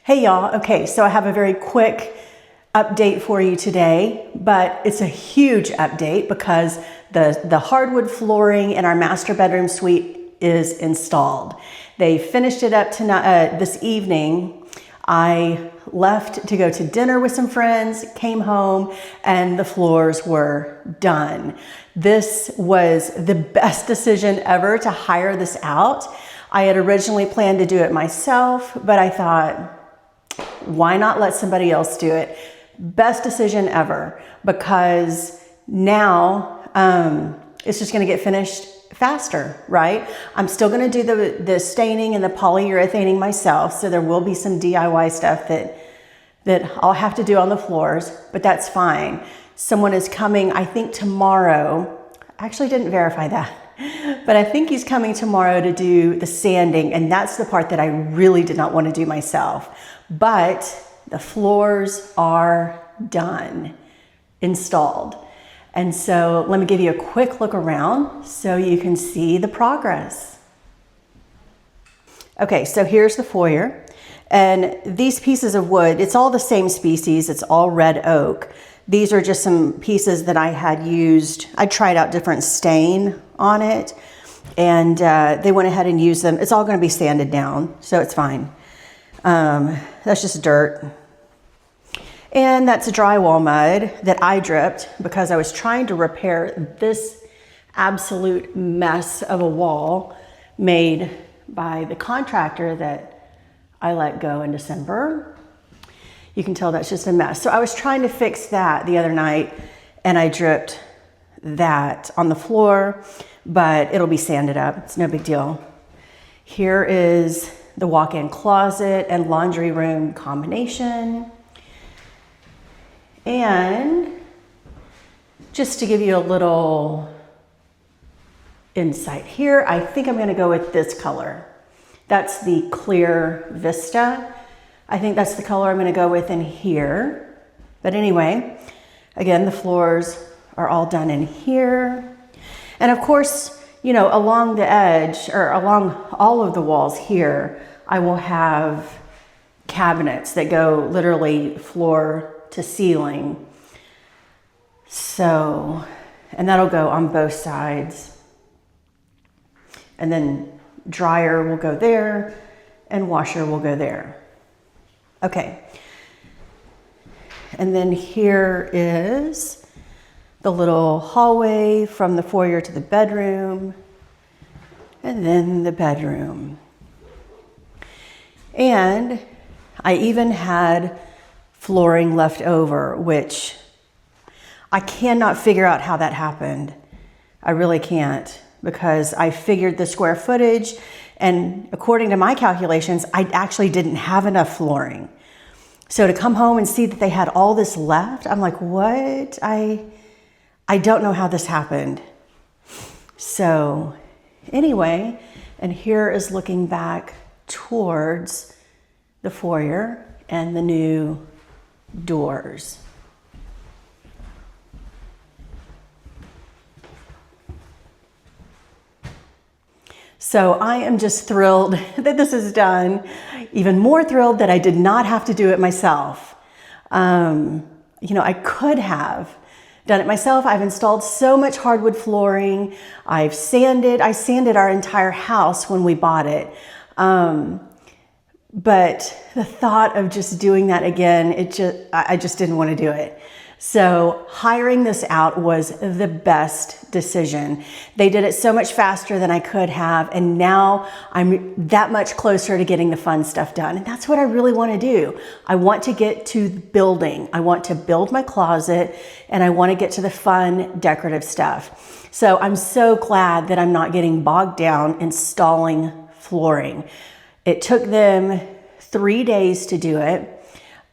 Hey y'all, okay, so I have a very quick update for you today, but it's a huge update because the hardwood flooring in our master bedroom suite is installed. They finished it up tonight, this evening. I left to go to dinner with some friends, came home, and the floors were done. This was the best decision ever to hire this out. I had originally planned to do it myself, but I thought, why not let somebody else do it? Best decision ever, because now it's just going to get finished faster, right? I'm still going to do the staining and the polyurethaning myself, so there will be some DIY stuff that I'll have to do on the floors, but that's fine. Someone is coming, I think tomorrow. I actually didn't verify that, but I think he's coming tomorrow to do the sanding, and that's the part that I really did not want to do myself. But the floors are done, installed. And so let me give you a quick look around so you can see the progress. Okay, so here's the foyer. And these pieces of wood, it's all the same species. It's all red oak. These are just some pieces that I had used. I tried out different stain on it, and they went ahead and used them. It's all going to be sanded down, so it's fine. That's just dirt. And that's drywall mud that I dripped because I was trying to repair this absolute mess of a wall made by the contractor that I let go in December. You can tell that's just a mess. So I was trying to fix that the other night, and I dripped that on the floor, but it'll be sanded up. It's no big deal. Here is the walk-in closet and laundry room combination. And just to give you a little insight here, I think I'm gonna go with this color. That's the clear Vista. I think that's the color I'm gonna go with in here. But anyway, again, the floors are all done in here. And of course, you know, along the edge or along all of the walls here, I will have cabinets that go literally floor to ceiling. So, and that'll go on both sides. And then dryer will go there and washer will go there. Okay. And then here is the little hallway from the foyer to the bedroom, and then the bedroom. And I even had flooring left over, which I cannot figure out how that happened. I really can't, because I figured the square footage, and according to my calculations, I actually didn't have enough flooring. So to come home and see that they had all this left, I'm like, what? I don't know how this happened. So anyway, and here is looking back towards the foyer and the new doors. So I am just thrilled that this is done. Even more thrilled that I did not have to do it myself. You know, I could have done it myself. I've installed so much hardwood flooring. I sanded our entire house when we bought it. But the thought of just doing that again, I just didn't want to do it. So hiring this out was the best decision. They did it so much faster than I could have, and now I'm that much closer to getting the fun stuff done. And that's what I really want to do. I want to get to building. I want to build my closet, and I want to get to the fun decorative stuff. So I'm so glad that I'm not getting bogged down installing flooring. It took them 3 days to do it.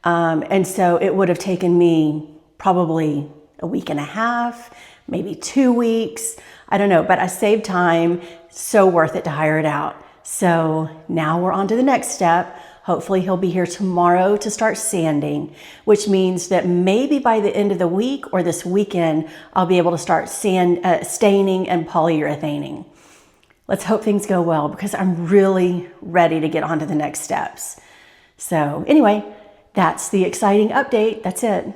And so it would have taken me probably a week and a half, maybe 2 weeks. I don't know, but I saved time. So worth it to hire it out. So now we're on to the next step. Hopefully he'll be here tomorrow to start sanding, which means that maybe by the end of the week or this weekend, I'll be able to start staining and polyurethaning. Let's hope things go well, because I'm really ready to get on to the next steps. So anyway, that's the exciting update. That's it.